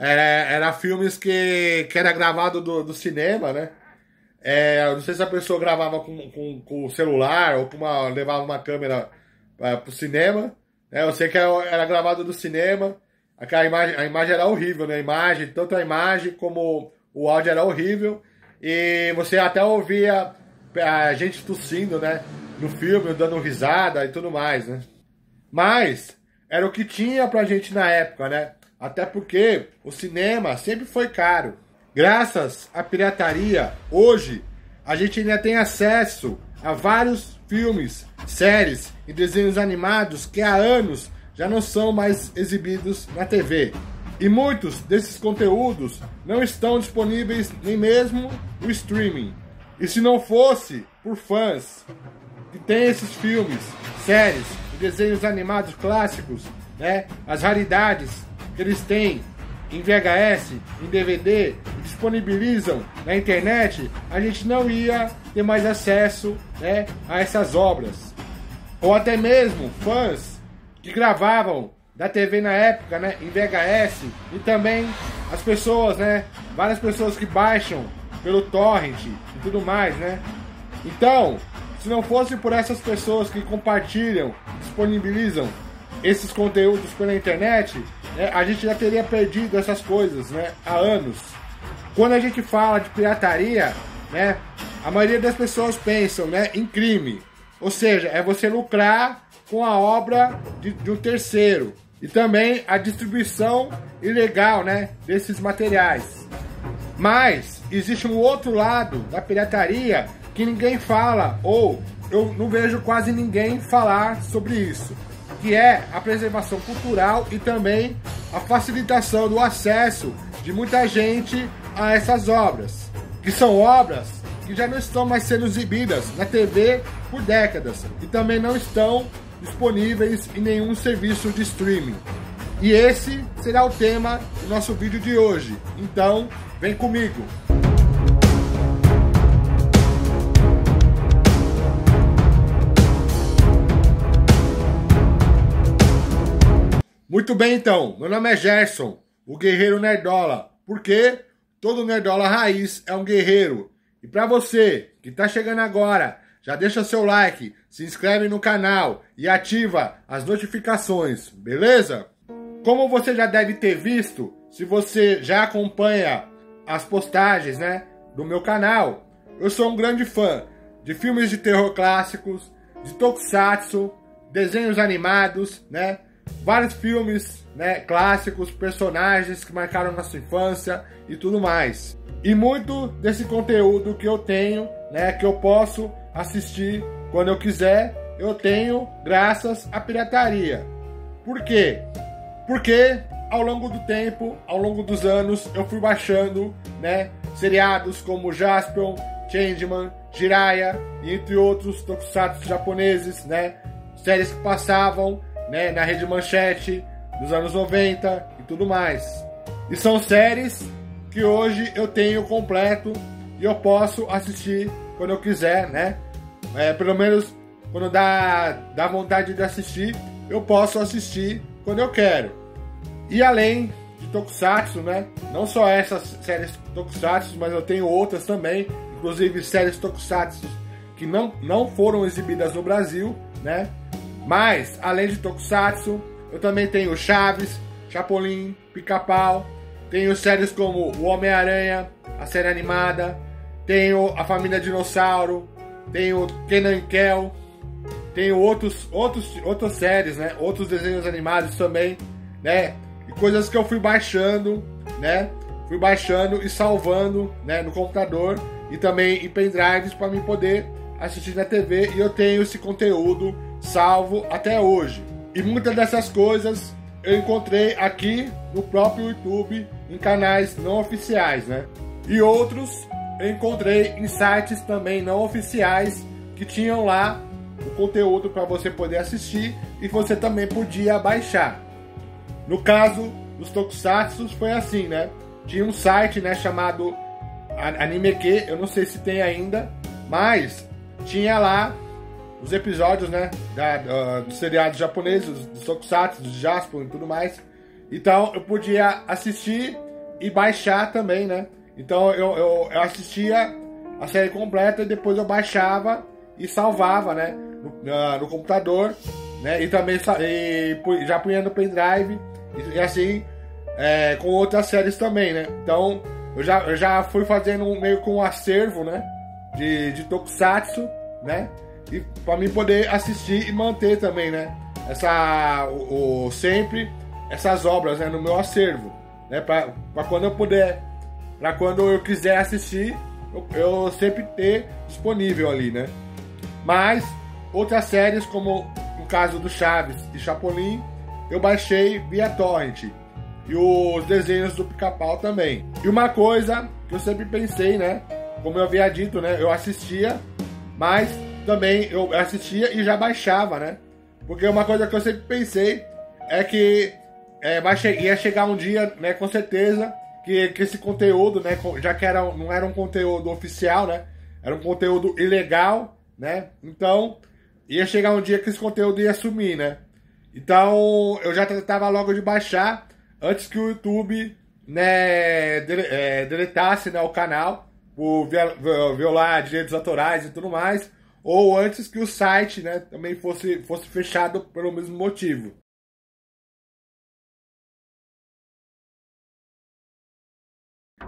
Era filmes que era gravado do cinema, né? Eu não sei se a pessoa gravava com o celular ou levava uma câmera pro cinema. Né? Eu sei que era gravado do cinema. A imagem era horrível, né? Tanto a imagem como o áudio era horrível. E você até ouvia a gente tossindo, né? No filme, dando risada e tudo mais, né? Mas era o que tinha pra gente na época, né? Até porque o cinema sempre foi caro. Graças à pirataria, hoje a gente ainda tem acesso a vários filmes, séries e desenhos animados que há anos já não são mais exibidos na TV. E muitos desses conteúdos não estão disponíveis nem mesmo no streaming. E se não fosse por fãs que tem esses filmes, séries e desenhos animados clássicos, né, as raridades que eles têm em VHS, em DVD, e disponibilizam na internet, a gente não ia ter mais acesso, né, a essas obras. Ou até mesmo fãs que gravavam da TV na época, né, em VHS, e também as pessoas, né, várias pessoas que baixam pelo torrent e tudo mais, né. Então, se não fosse por essas pessoas que compartilham, disponibilizam esses conteúdos pela internet, né, a gente já teria perdido essas coisas, né, há anos. Quando a gente fala de pirataria, né, a maioria das pessoas pensam, né, em crime. Ou seja, é você lucrar com a obra de um terceiro. E também a distribuição ilegal, né, desses materiais. Mas existe um outro lado da pirataria que ninguém fala, ou eu não vejo quase ninguém falar sobre isso, que é a preservação cultural e também a facilitação do acesso de muita gente a essas obras, que são obras que já não estão mais sendo exibidas na TV por décadas e também não estão disponíveis em nenhum serviço de streaming. E esse será o tema do nosso vídeo de hoje, então vem comigo! Muito bem, então. Meu nome é Gerson, o Guerreiro Nerdola. Porque todo Nerdola raiz é um guerreiro. E para você que está chegando agora, já deixa seu like, se inscreve no canal e ativa as notificações, beleza? Como você já deve ter visto, se você já acompanha as postagens, né, do meu canal, eu sou um grande fã de filmes de terror clássicos, de tokusatsu, desenhos animados, né? Vários filmes, né, clássicos, personagens que marcaram nossa infância e tudo mais. E muito desse conteúdo que eu tenho, né, que eu posso assistir quando eu quiser, eu tenho graças à pirataria. Por quê? Porque ao longo do tempo, ao longo dos anos, eu fui baixando, né, seriados como Jaspion, Changeman, Jiraiya e entre outros tokusatsu japoneses, né, séries que passavam, né, na Rede Manchete, dos anos 90 e tudo mais. E são séries que hoje eu tenho completo e eu posso assistir quando eu quiser, né? Pelo menos quando dá vontade de assistir, eu posso assistir quando eu quero. E além de tokusatsu, né? Não só essas séries tokusatsu, mas eu tenho outras também, inclusive séries tokusatsu que não foram exibidas no Brasil, né? Mas, além de tokusatsu, eu também tenho Chaves, Chapolin, Pica-Pau, tenho séries como o Homem-Aranha, a série animada, tenho a Família Dinossauro, tenho Kenan e Kel, tenho outras séries, né, outros desenhos animados também, né, e coisas que eu fui baixando, né, e salvando, né, no computador e também em pendrives para mim poder assistir na TV, e eu tenho esse conteúdo salvo até hoje. E muitas dessas coisas eu encontrei aqui no próprio YouTube, em canais não oficiais, né? E outros eu encontrei em sites também não oficiais que tinham lá o conteúdo para você poder assistir e você também podia baixar. No caso dos tokusatsu foi assim, né? Tinha um site, né, chamado AnimeQ, eu não sei se tem ainda, mas tinha lá os episódios, né, dos seriados japoneses, dos tokusatsu, dos Jaspion e tudo mais. Então eu podia assistir e baixar também, né? Então eu assistia a série completa e depois eu baixava e salvava, né? No computador, né? E também já punha no pendrive e assim com outras séries também, né? Então eu já fui fazendo meio com um acervo, né? De Tokusatsu, né? E para mim poder assistir e manter também, né? Sempre essas obras, né? No meu acervo, né? Para quando eu puder, para quando eu quiser assistir, eu sempre ter disponível ali, né? Mas outras séries, como no caso do Chaves e Chapolin, eu baixei via torrent. E os desenhos do Pica-Pau também. E uma coisa que eu sempre pensei, né? Como eu havia dito, né? Eu assistia, mas também eu assistia e já baixava, né? Porque uma coisa que eu sempre pensei é que ia chegar um dia, né? Com certeza, que esse conteúdo, né? Já que não era um conteúdo oficial, né? Era um conteúdo ilegal, né? Então, ia chegar um dia que esse conteúdo ia sumir, né? Então, eu já tratava logo de baixar antes que o YouTube, né, deletasse, né, o canal por violar direitos autorais e tudo mais, ou antes que o site, né, também fosse fechado pelo mesmo motivo.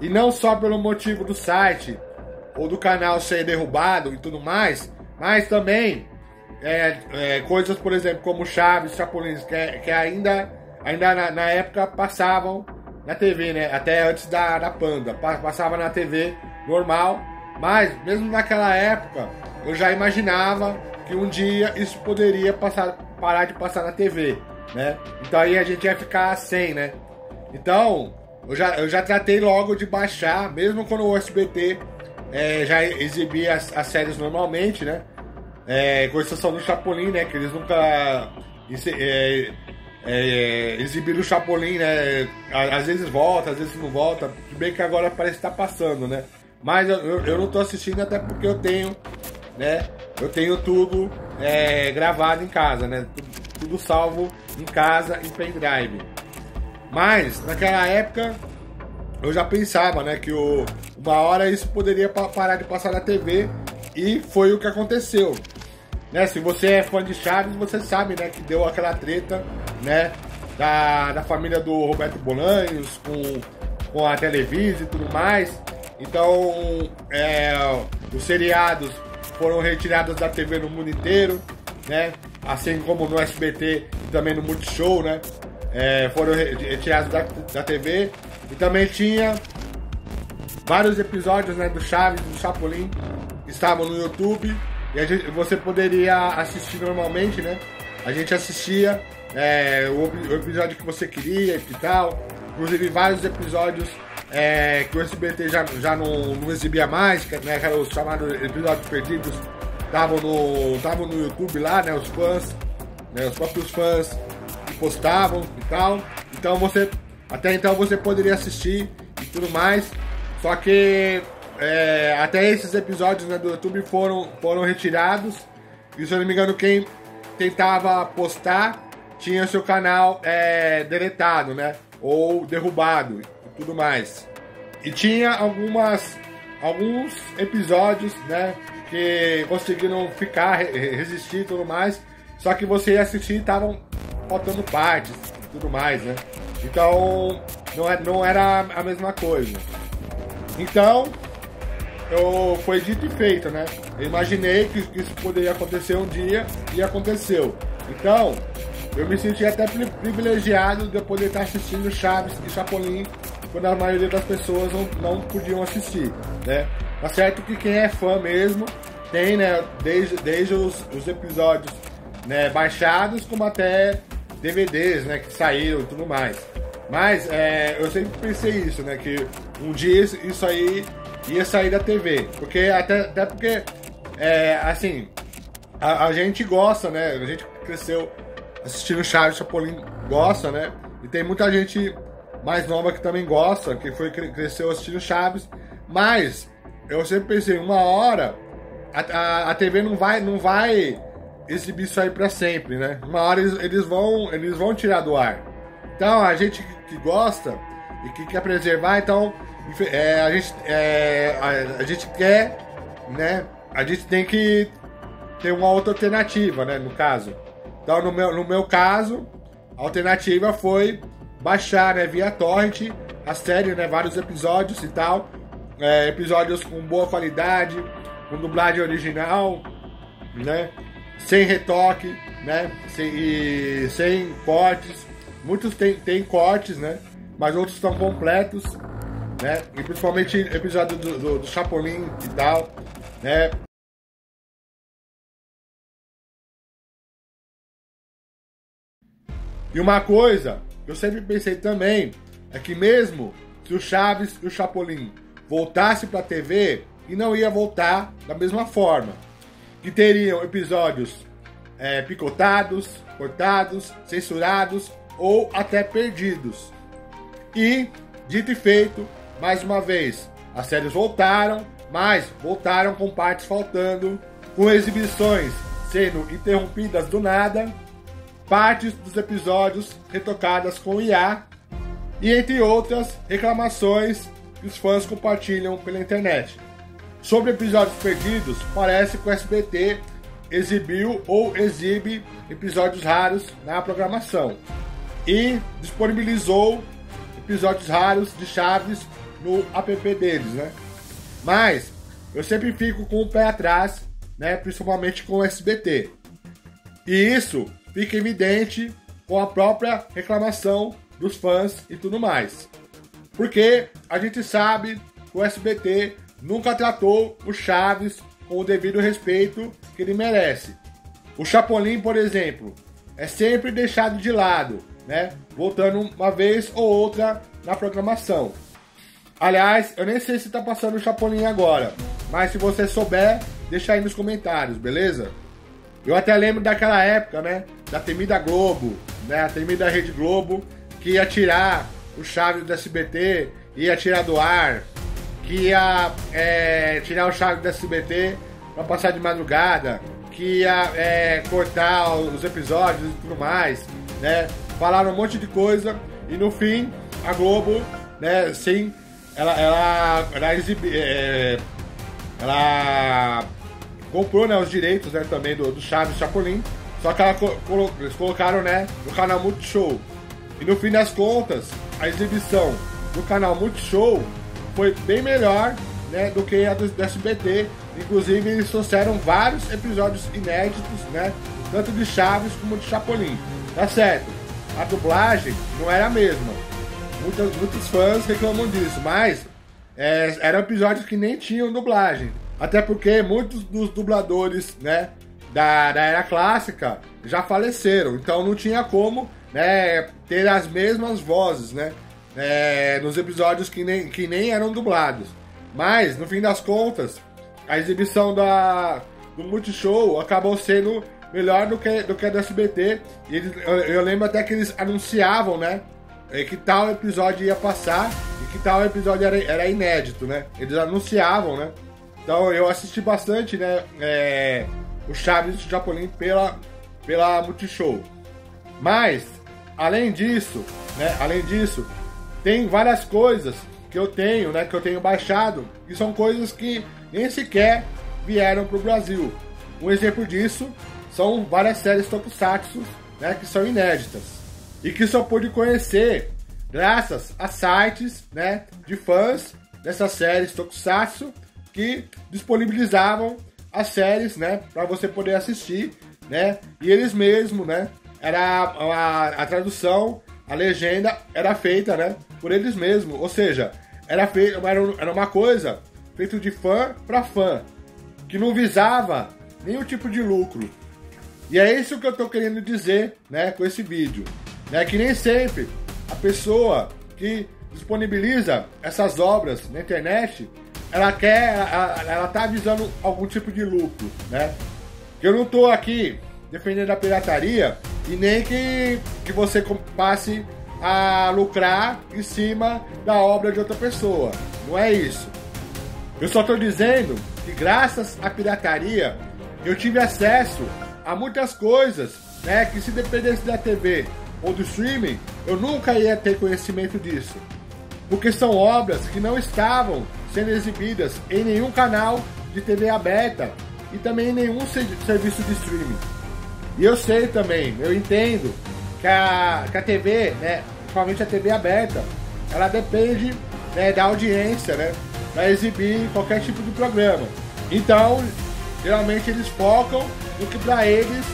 E não só pelo motivo do site ou do canal ser derrubado e tudo mais, mas também coisas, por exemplo, como Chaves, Chapolin, que ainda na época passavam na TV, né? Até antes da Panda, passava na TV normal, mas mesmo naquela época eu já imaginava que um dia isso poderia parar de passar na TV, né? Então aí a gente ia ficar sem, né? Então eu já tratei logo de baixar, mesmo quando o SBT já exibia as séries normalmente, né? Com exceção do Chapolin, né? Que eles nunca exibiram o Chapolin, né? Às vezes volta, às vezes não volta. Tudo bem que agora parece que tá passando, né? Mas eu não tô assistindo até porque eu tenho, né? Eu tenho tudo gravado em casa, né? Tudo salvo em casa, em pendrive. Mas naquela época eu já pensava, né? Que uma hora isso poderia parar de passar na TV. E foi o que aconteceu, né? Se você é fã de Chaves, você sabe, né, que deu aquela treta, né, da família do Roberto Bolanhos com a Televisa e tudo mais. Então os seriados foram retirados da TV no mundo inteiro, né? Assim como no SBT e também no Multishow, né? Foram retirados da TV. E também tinha vários episódios, né, do Chaves, do Chapolin, que estavam no YouTube. E você poderia assistir normalmente, né? A gente assistia o episódio que você queria e tal. Inclusive vários episódios que o SBT já não exibia mais, né? Que eram os chamados episódios perdidos. Estavam no YouTube lá, né? Os fãs, né? Os próprios fãs que postavam e tal. Então até então você poderia assistir e tudo mais. Só que até esses episódios, né, do YouTube foram retirados. E se eu não me engano, quem tentava postar tinha seu canal deletado, né? Ou derrubado e tudo mais. E tinha alguns episódios, né, que conseguiram resistir e tudo mais. Só que você ia assistir e estavam faltando partes e tudo mais, né? Então não era a mesma coisa. Então foi dito e feito, né? Eu imaginei que isso poderia acontecer um dia e aconteceu. Então eu me senti até privilegiado de eu poder estar assistindo Chaves e Chapolin quando a maioria das pessoas não podiam assistir, né? Tá certo que quem é fã mesmo tem, né, desde os episódios, né, baixados, como até DVDs, né, que saíram e tudo mais. Mas eu sempre pensei isso, né, que um dia isso aí ia sair da TV, porque até porque assim, a gente gosta, né, a gente cresceu assistindo Chaves, Chapolin, gosta, né, e tem muita gente mais nova que também gosta, que cresceu assistindo Chaves, mas eu sempre pensei, uma hora a TV não vai exibir isso aí pra sempre, né? Uma hora eles vão tirar do ar. Então a gente que gosta e que quer preservar, então a gente quer, né? A gente tem que ter uma outra alternativa, né? No caso. Então, no meu caso, a alternativa foi baixar, né, via torrent a série, né? Vários episódios e tal. Episódios com boa qualidade, com dublagem original, né? Sem retoque, né? Sem cortes. Muitos tem cortes, né? Mas outros estão completos, né? E principalmente episódio do Chapolin e tal, né? E uma coisa que eu sempre pensei também é que mesmo se o Chaves e o Chapolin voltasse pra TV, e não ia voltar da mesma forma. Que teriam episódios picotados, cortados, censurados ou até perdidos. E, dito e feito, mais uma vez, as séries voltaram, mas voltaram com partes faltando, com exibições sendo interrompidas do nada, partes dos episódios retocadas com IA, e entre outras reclamações que os fãs compartilham pela internet. Sobre episódios perdidos, parece que o SBT exibiu ou exibe episódios raros na programação e disponibilizou episódios raros de Chaves no app deles, né? Mas eu sempre fico com o pé atrás, né? Principalmente com o SBT. E isso fica evidente com a própria reclamação dos fãs e tudo mais. Porque a gente sabe que o SBT nunca tratou o Chaves com o devido respeito que ele merece. O Chapolin, por exemplo, é sempre deixado de lado, né? Voltando uma vez ou outra na programação. Aliás, eu nem sei se tá passando o Chapolin agora, mas se você souber, deixa aí nos comentários, beleza? Eu até lembro daquela época, né? Da temida Globo, né? A temida Rede Globo, que ia tirar o Chaves do SBT, ia tirar do ar, que ia tirar o Chaves do SBT pra passar de madrugada, que ia cortar os episódios e tudo mais, né? Falaram um monte de coisa e no fim a Globo, né? Sim, ela comprou, né, os direitos, né, também do Chaves e Chapolin, só que eles colocaram, né, no canal Multishow. E no fim das contas, a exibição do canal Multishow foi bem melhor, né, do que a do SBT. Inclusive, eles trouxeram vários episódios inéditos, né, tanto de Chaves como de Chapolin. Tá certo, a dublagem não era a mesma. Muitos fãs reclamam disso, mas eram episódios que nem tinham dublagem. Até porque muitos dos dubladores, né, da era clássica já faleceram. Então não tinha como, né, ter as mesmas vozes, né, nos episódios que nem eram dublados. Mas, no fim das contas, a exibição do Multishow acabou sendo melhor do que a do SBT. E eu lembro até que eles anunciavam, né, que tal episódio ia passar e que tal episódio era inédito, né? Eles anunciavam, né? Então eu assisti bastante, né, o Chaves e o Chapolin pela Multishow. Mas, além disso, tem várias coisas que eu tenho, né, que eu tenho baixado, que são coisas que nem sequer vieram pro Brasil. Um exemplo disso são várias séries tokusatsu, né, que são inéditas e que só pude conhecer graças a sites, né, de fãs dessas séries tokusatsu que disponibilizavam as séries, né, para você poder assistir, né, e eles mesmos, né, a tradução, a legenda era feita, né, por eles mesmos, ou seja, era uma coisa feita de fã para fã, que não visava nenhum tipo de lucro. E é isso que eu tô querendo dizer, né, com esse vídeo, né, que nem sempre a pessoa que disponibiliza essas obras na internet, ela tá visando algum tipo de lucro, né? Eu não tô aqui defendendo a pirataria e nem que você passe a lucrar em cima da obra de outra pessoa. Não é isso. Eu só tô dizendo que graças à pirataria eu tive acesso a muitas coisas, né, que se dependesse da TV ou do streaming, eu nunca ia ter conhecimento disso. porque são obras que não estavam sendo exibidas em nenhum canal de TV aberta e também em nenhum serviço de streaming. E eu sei também, eu entendo que a TV, né, principalmente a TV aberta, ela depende, né, da audiência, né, para exibir qualquer tipo de programa. Então, geralmente eles focam no que para eles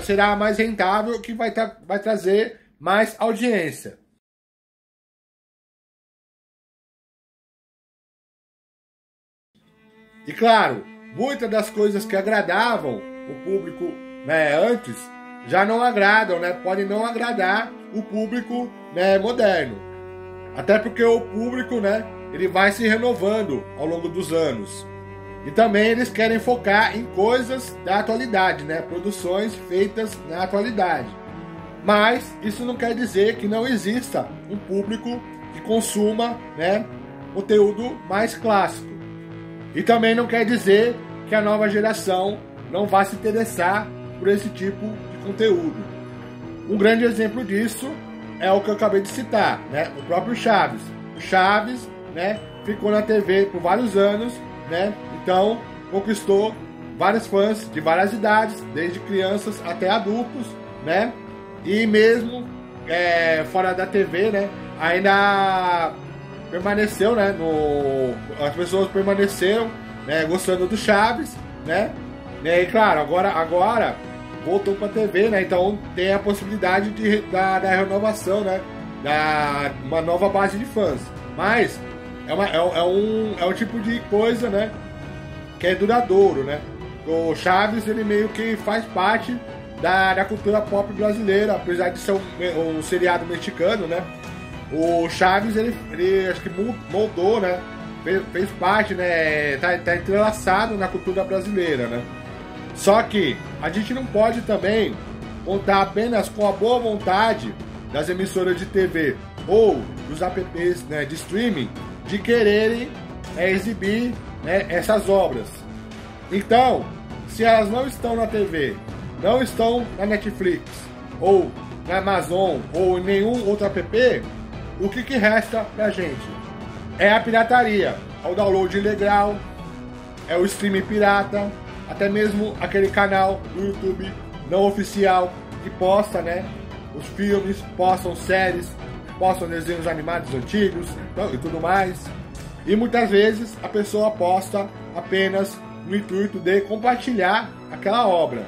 será mais rentável, que vai trazer mais audiência. E claro, muitas das coisas que agradavam o público, né, antes, já não agradam, né, podem não agradar o público, né, moderno. Até porque o público, né, ele vai se renovando ao longo dos anos. E também eles querem focar em coisas da atualidade, né, produções feitas na atualidade. Mas isso não quer dizer que não exista um público que consuma, né, conteúdo mais clássico. E também não quer dizer que a nova geração não vai se interessar por esse tipo de conteúdo. Um grande exemplo disso é o que eu acabei de citar, né? O próprio Chaves. O Chaves, né, ficou na TV por vários anos, né? Então conquistou vários fãs de várias idades, desde crianças até adultos, né? E mesmo fora da TV, né, ainda permaneceu, né, as pessoas permaneceram, né, gostando do Chaves, né? E claro, agora voltou para a TV, né? Então tem a possibilidade da renovação, né? Da uma nova base de fãs. Mas é um tipo de coisa, né, que é duradouro, né? O Chaves, ele meio que faz parte da cultura pop brasileira, apesar de ser um seriado mexicano, né? O Chaves, ele acho que moldou, né? Fez parte, né? Tá entrelaçado na cultura brasileira, né? Só que a gente não pode também contar apenas com a boa vontade das emissoras de TV ou dos apps, né, de streaming de quererem exibir, né, essas obras. Então, se elas não estão na TV, não estão na Netflix, ou na Amazon, ou em nenhum outro app, o que resta pra gente? É a pirataria, é o download ilegal, é o streaming pirata, até mesmo aquele canal do YouTube não oficial que posta, né, os filmes, postam séries, postam desenhos animados antigos e tudo mais. E muitas vezes a pessoa posta apenas no intuito de compartilhar aquela obra.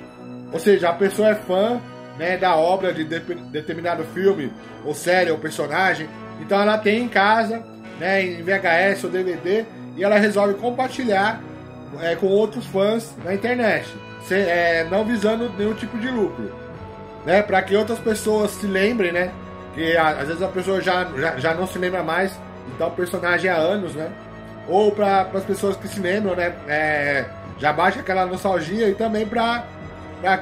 Ou seja, a pessoa é fã, né, da obra de determinado filme, ou série, ou personagem. Então ela tem em casa, né, em VHS ou DVD, e ela resolve compartilhar com outros fãs na internet, não visando nenhum tipo de lucro, né, para que outras pessoas se lembrem, né, que às vezes a pessoa já não se lembra mais de tal personagem há anos, né, ou para as pessoas que se lembram, né, já baixa aquela nostalgia, e também para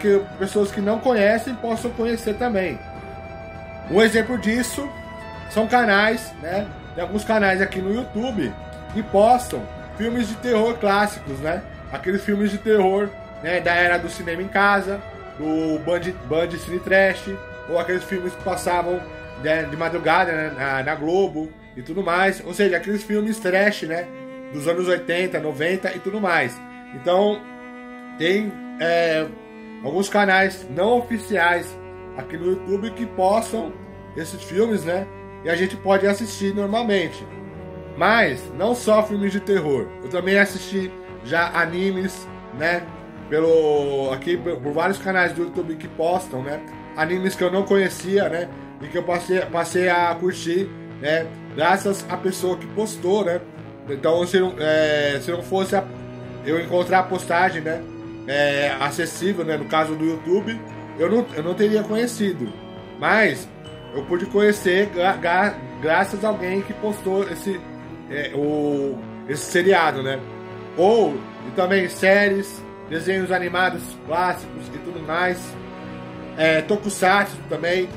que pessoas que não conhecem possam conhecer também. Um exemplo disso são canais, né, tem alguns canais aqui no YouTube que postam filmes de terror clássicos, né, aqueles filmes de terror, né, da era do cinema em casa, do Band Cine Trash, ou aqueles filmes que passavam, né, de madrugada, né, na Globo e tudo mais, ou seja, aqueles filmes trash, né, dos anos 80, 90 e tudo mais. Então tem alguns canais não oficiais aqui no YouTube que postam esses filmes, né, e a gente pode assistir normalmente. Mas não só filmes de terror, eu também assisti já animes, né, por vários canais do YouTube que postam, né, animes que eu não conhecia, né, e que eu passei a curtir, né, graças à pessoa que postou, né. Então se não fosse eu encontrar a postagem, né, acessível, né, no caso do YouTube, eu não teria conhecido, mas eu pude conhecer graças a alguém que postou esse seriado, né? E também séries, desenhos animados clássicos e tudo mais. Tokusatsu também,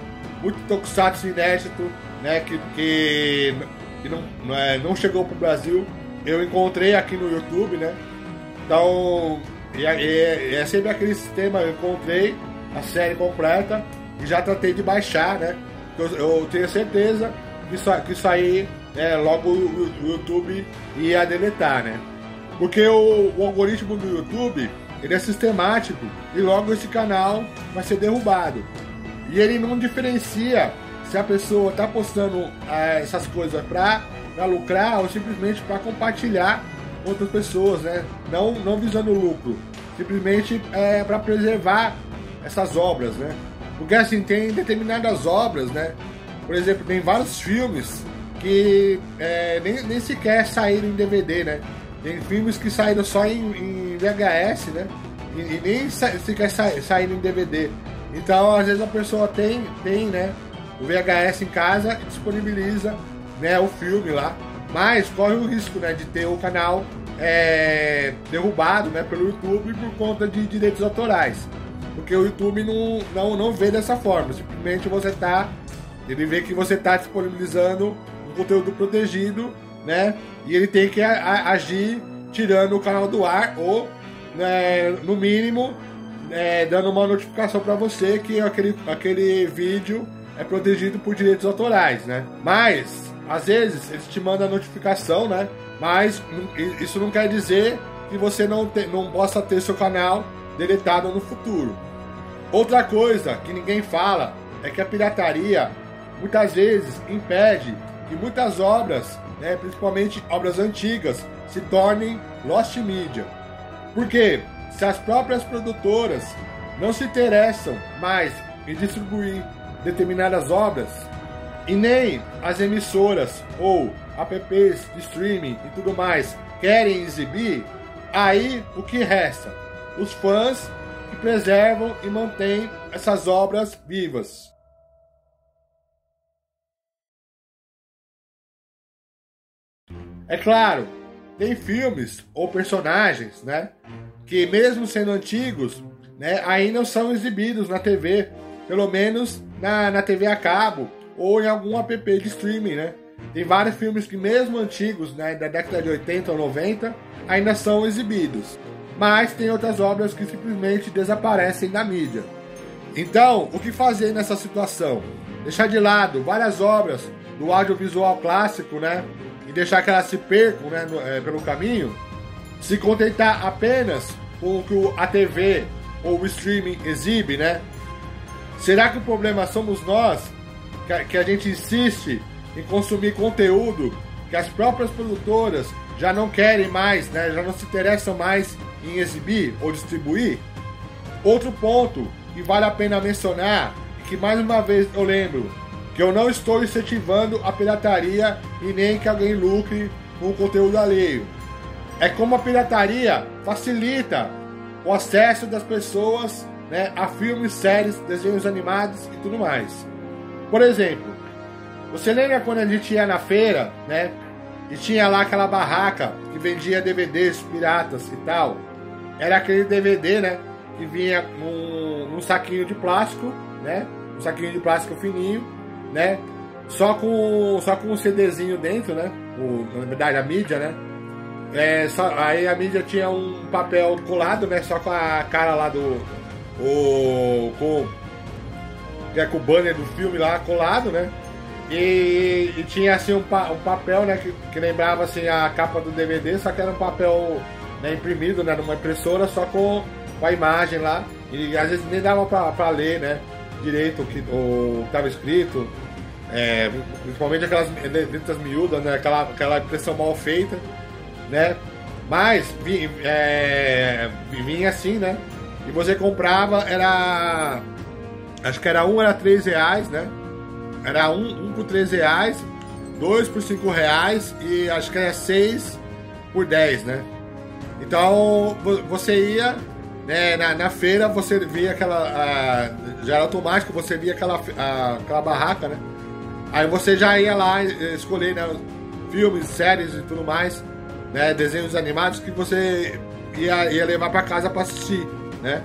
muito tokusatsu inédito, né? Que não chegou pro Brasil. Eu encontrei aqui no YouTube, né? Então, é sempre aquele sistema. Eu encontrei a série completa e já tratei de baixar, né? Eu tenho certeza que isso aí logo o YouTube ia deletar, né? Porque o algoritmo do YouTube, ele é sistemático e logo esse canal vai ser derrubado. E ele não diferencia se a pessoa está postando essas coisas para lucrar ou simplesmente para compartilhar com outras pessoas, né? Não visando lucro, simplesmente para preservar essas obras, né? Porque assim, tem determinadas obras, né? Por exemplo, tem vários filmes que nem sequer saíram em DVD, né? Tem filmes que saíram só em VHS, né? E nem sequer saíram em DVD. Então, às vezes a pessoa tem né, o VHS em casa e disponibiliza, né, o filme lá. Mas corre o risco, né, de ter o canal derrubado, né, pelo YouTube por conta de direitos autorais. Porque o YouTube não vê dessa forma. Simplesmente ele vê que você está disponibilizando um conteúdo protegido, né? E ele tem que agir tirando o canal do ar ou, né, no mínimo, dando uma notificação para você que aquele vídeo é protegido por direitos autorais, né? Mas, às vezes, eles te mandam a notificação, né? Mas isso não quer dizer que você não possa ter seu canal deletado no futuro. Outra coisa que ninguém fala é que a pirataria muitas vezes impede que muitas obras, né, principalmente obras antigas, se tornem lost media. Porque se as próprias produtoras não se interessam mais em distribuir determinadas obras e nem as emissoras ou apps de streaming e tudo mais querem exibir, aí o que resta? Os fãs que preservam e mantêm essas obras vivas. É claro, tem filmes ou personagens, né, que mesmo sendo antigos, né, ainda são exibidos na TV, pelo menos na TV a cabo ou em algum app de streaming, né? Tem vários filmes que mesmo antigos, né, da década de 80 ou 90, ainda são exibidos. Mas tem outras obras que simplesmente desaparecem da mídia. Então, o que fazer nessa situação? Deixar de lado várias obras do audiovisual clássico, né? E deixar que elas se percam, né, pelo caminho? Se contentar apenas com o que a TV ou o streaming exibe, né? Será que o problema somos nós, que a gente insiste em consumir conteúdo que as próprias produtoras já não querem mais, né? Já não se interessam mais em exibir ou distribuir? Outro ponto que vale a pena mencionar, e que mais uma vez eu lembro, que eu não estou incentivando a pirataria e nem que alguém lucre com o conteúdo alheio. É como a pirataria facilita o acesso das pessoas, né, a filmes, séries, desenhos animados e tudo mais. Por exemplo, você lembra quando a gente ia na feira, né, e tinha lá aquela barraca que vendia DVDs piratas e tal? Era aquele DVD, né, que vinha num saquinho de plástico, né, um saquinho de plástico fininho, né, só com um CDzinho dentro, né, na verdade a mídia, né. Aí a mídia tinha um papel colado, né, só com a cara lá com o banner do filme lá colado, né? E tinha assim um papel, né, que lembrava assim a capa do DVD, só que era um papel, né, imprimido, né, numa impressora, só com a imagem lá. E às vezes nem dava pra ler, né, direito o que estava escrito, principalmente aquelas letras miúdas, né, aquela impressão mal feita, né? Mas vinha assim, né? E você comprava, acho que era R$3, né? Era um por R$3, 2 por R$5 e acho que era 6 por 10, né? Então você ia, né, na feira, você via aquela, já era automático, você via aquela barraca, né? Aí você já ia lá escolher, né, filmes, séries e tudo mais, né, desenhos animados que você ia levar para casa para assistir, né?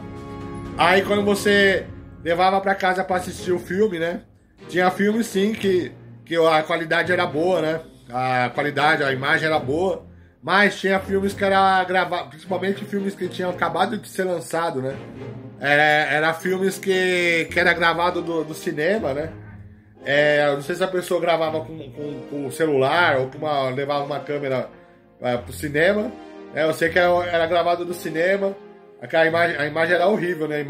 Aí quando você levava para casa para assistir o filme, né, tinha filmes sim que a qualidade era boa, né? A imagem era boa, mas tinha filmes que era gravado, principalmente filmes que tinham acabado de ser lançado, né? Era filmes que era gravado do cinema, né? Não sei se a pessoa gravava com o celular ou levava uma câmera pro cinema. Eu sei que era gravado do cinema. A imagem era horrível, né?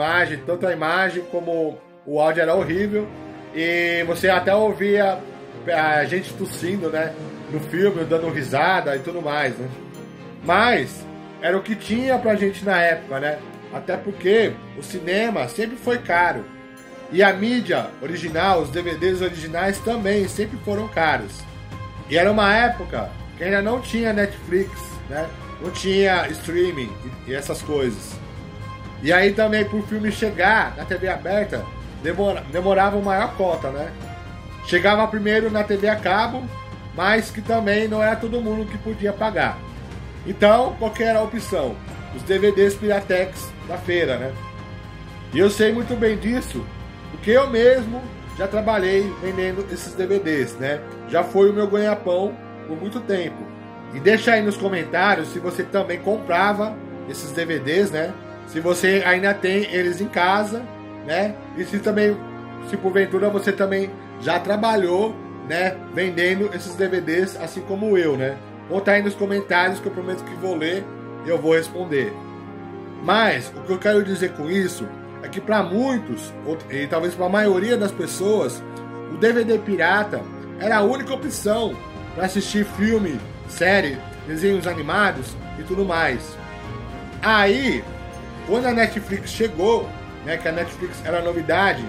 Tanto a imagem como o áudio era horrível. E você até ouvia a gente tossindo, né? No filme, dando risada e tudo mais, né? Mas era o que tinha pra gente na época, né? Até porque o cinema sempre foi caro. E a mídia original, os DVDs originais também sempre foram caros. E era uma época que ainda não tinha Netflix, né? Não tinha streaming e essas coisas. E aí também pro filme chegar na TV aberta, demorava uma maior cota, né? Chegava primeiro na TV a cabo, mas que também não era todo mundo que podia pagar. Então, qual que era a opção? Os DVDs Piratex da feira, né? E eu sei muito bem disso, porque eu mesmo já trabalhei vendendo esses DVDs, né? Já foi o meu ganha-pão por muito tempo. E deixa aí nos comentários se você também comprava esses DVDs, né? Se você ainda tem eles em casa, né? E se porventura você também já trabalhou, né? Vendendo esses DVDs, assim como eu, né? Conta aí nos comentários que eu prometo que vou ler e eu vou responder. Mas o que eu quero dizer com isso é que para muitos, e talvez para a maioria das pessoas, o DVD pirata era a única opção para assistir filme, série, desenhos animados e tudo mais. Aí, quando a Netflix chegou, né, que a Netflix era novidade,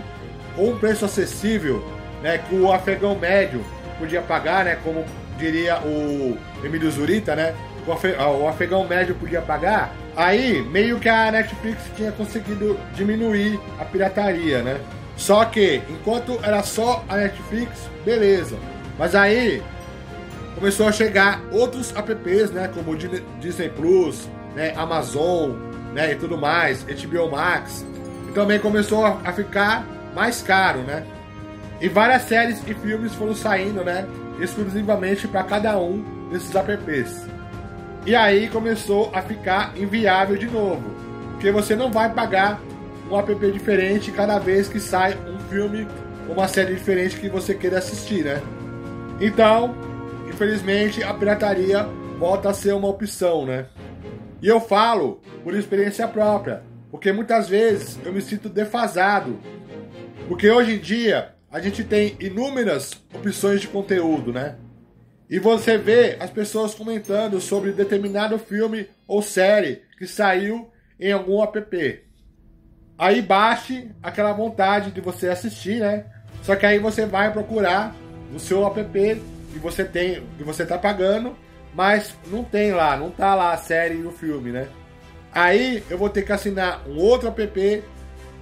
com um preço acessível, né, que o afegão médio podia pagar, né, como diria o Emílio Zurita, né, o afegão médio podia pagar. Aí, meio que a Netflix tinha conseguido diminuir a pirataria, né? Só que, enquanto era só a Netflix, beleza. Mas aí, começou a chegar outros apps, né? Como o Disney Plus, né? Amazon, né? E tudo mais, HBO Max. E também começou a ficar mais caro, né? E várias séries e filmes foram saindo, né? Exclusivamente para cada um desses apps. E aí começou a ficar inviável de novo, porque você não vai pagar um app diferente cada vez que sai um filme ou uma série diferente que você queira assistir, né? Então, infelizmente, a pirataria volta a ser uma opção, né? E eu falo por experiência própria, porque muitas vezes eu me sinto defasado, porque hoje em dia a gente tem inúmeras opções de conteúdo, né? E você vê as pessoas comentando sobre determinado filme ou série que saiu em algum app. Aí bate aquela vontade de você assistir, né? Só que aí você vai procurar no seu app que você tá pagando, mas não tá lá a série e o filme, né? Aí eu vou ter que assinar um outro app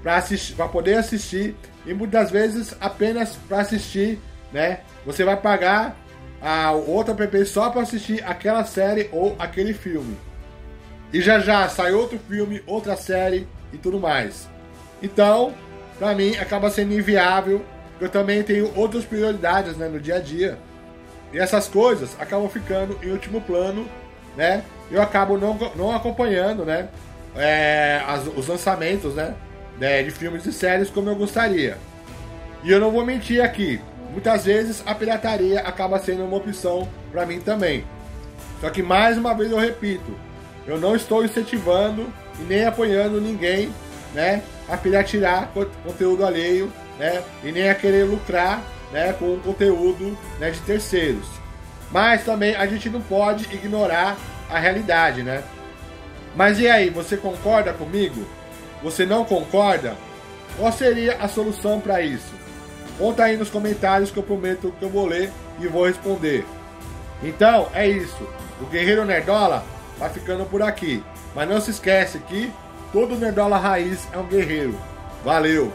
para poder assistir, e muitas vezes apenas para assistir, né? Você vai pagar a outra app só para assistir aquela série ou aquele filme. E já sai outro filme, outra série e tudo mais. Então, para mim, acaba sendo inviável. Eu também tenho outras prioridades, né, no dia a dia. E essas coisas acabam ficando em último plano, né? Eu acabo não acompanhando, né, os lançamentos, né, de filmes e séries como eu gostaria. E eu não vou mentir aqui. Muitas vezes a pirataria acaba sendo uma opção para mim também. Só que mais uma vez eu repito, eu não estou incentivando e nem apoiando ninguém, né, a piratear conteúdo alheio, né, e nem a querer lucrar, né, com o conteúdo, né, de terceiros. Mas também a gente não pode ignorar a realidade, né? Mas e aí, você concorda comigo? Você não concorda? Qual seria a solução para isso? Conta aí nos comentários que eu prometo que eu vou ler e vou responder. Então, é isso. O Guerreiro Nerdola vai ficando por aqui. Mas não se esquece que todo Nerdola Raiz é um guerreiro. Valeu!